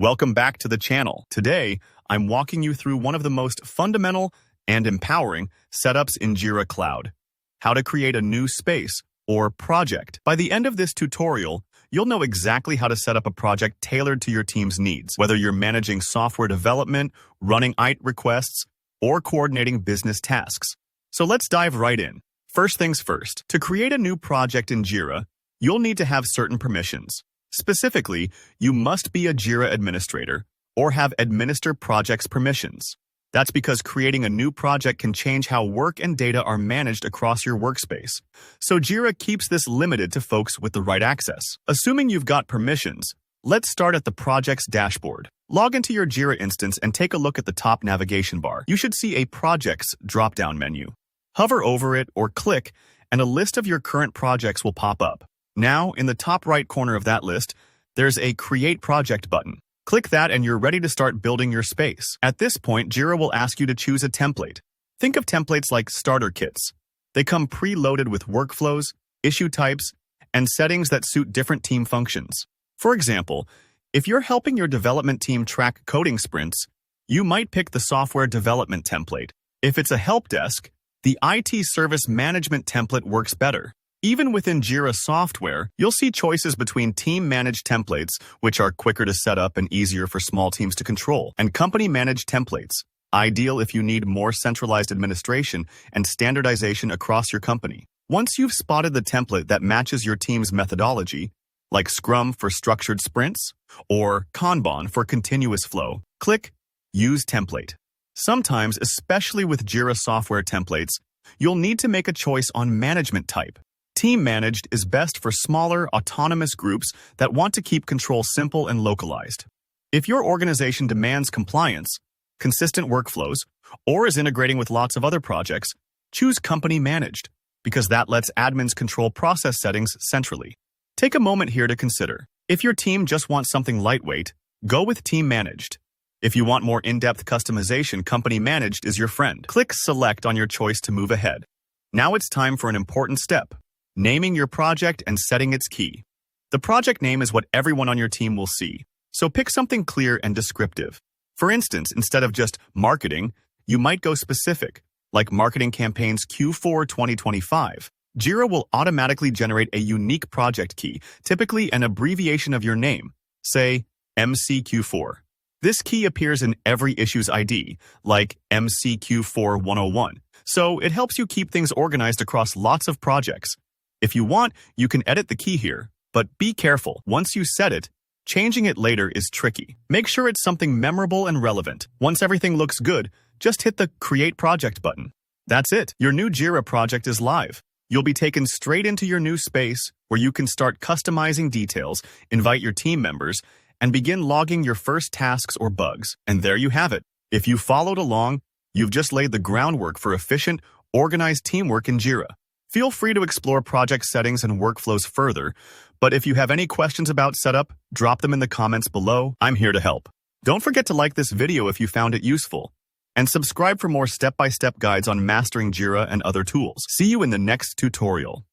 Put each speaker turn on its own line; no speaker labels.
Welcome back to the channel. Today, I'm walking you through one of the most fundamental and empowering setups in Jira Cloud. How to create a new space or project. By the end of this tutorial, you'll know exactly how to set up a project tailored to your team's needs, whether you're managing software development, running IT requests, or coordinating business tasks. So let's dive right in. First things first, to create a new project in Jira, you'll need to have certain permissions. Specifically, you must be a Jira administrator or have administer projects permissions. That's because creating a new project can change how work and data are managed across your workspace. So Jira keeps this limited to folks with the right access. Assuming you've got permissions, let's start at the project's dashboard. Log into your Jira instance and take a look at the top navigation bar. You should see a Projects drop-down menu. Hover over it or click, and a list of your current projects will pop up. Now, in the top right corner of that list, there's a Create Project button. Click that and you're ready to start building your space. At this point, Jira will ask you to choose a template. Think of templates like starter kits. They come preloaded with workflows, issue types, and settings that suit different team functions. For example, if you're helping your development team track coding sprints, you might pick the software development template. If it's a help desk, the IT service management template works better. Even within Jira software, you'll see choices between team-managed templates, which are quicker to set up and easier for small teams to control, and company-managed templates, ideal if you need more centralized administration and standardization across your company. Once you've spotted the template that matches your team's methodology, like Scrum for structured sprints or Kanban for continuous flow, click Use Template. Sometimes, especially with Jira software templates, you'll need to make a choice on management type. Team managed is best for smaller, autonomous groups that want to keep control simple and localized. If your organization demands compliance, consistent workflows, or is integrating with lots of other projects, choose company managed, because that lets admins control process settings centrally. Take a moment here to consider. If your team just wants something lightweight, go with team managed. If you want more in-depth customization, company managed is your friend. Click Select on your choice to move ahead. Now it's time for an important step. Naming your project and setting its key. The project name is what everyone on your team will see, so pick something clear and descriptive. For instance, instead of just marketing, you might go specific, like Marketing Campaigns Q4 2025. Jira will automatically generate a unique project key, typically an abbreviation of your name, say MCQ4. This key appears in every issue's ID, like MCQ4 101, so it helps you keep things organized across lots of projects. If you want, you can edit the key here, but be careful. Once you set it, changing it later is tricky. Make sure it's something memorable and relevant. Once everything looks good, just hit the Create Project button. That's it. Your new Jira project is live. You'll be taken straight into your new space where you can start customizing details, invite your team members, and begin logging your first tasks or bugs. And there you have it. If you followed along, you've just laid the groundwork for efficient, organized teamwork in Jira. Feel free to explore project settings and workflows further, but if you have any questions about setup, drop them in the comments below. I'm here to help. Don't forget to like this video if you found it useful, and subscribe for more step-by-step guides on mastering Jira and other tools. See you in the next tutorial.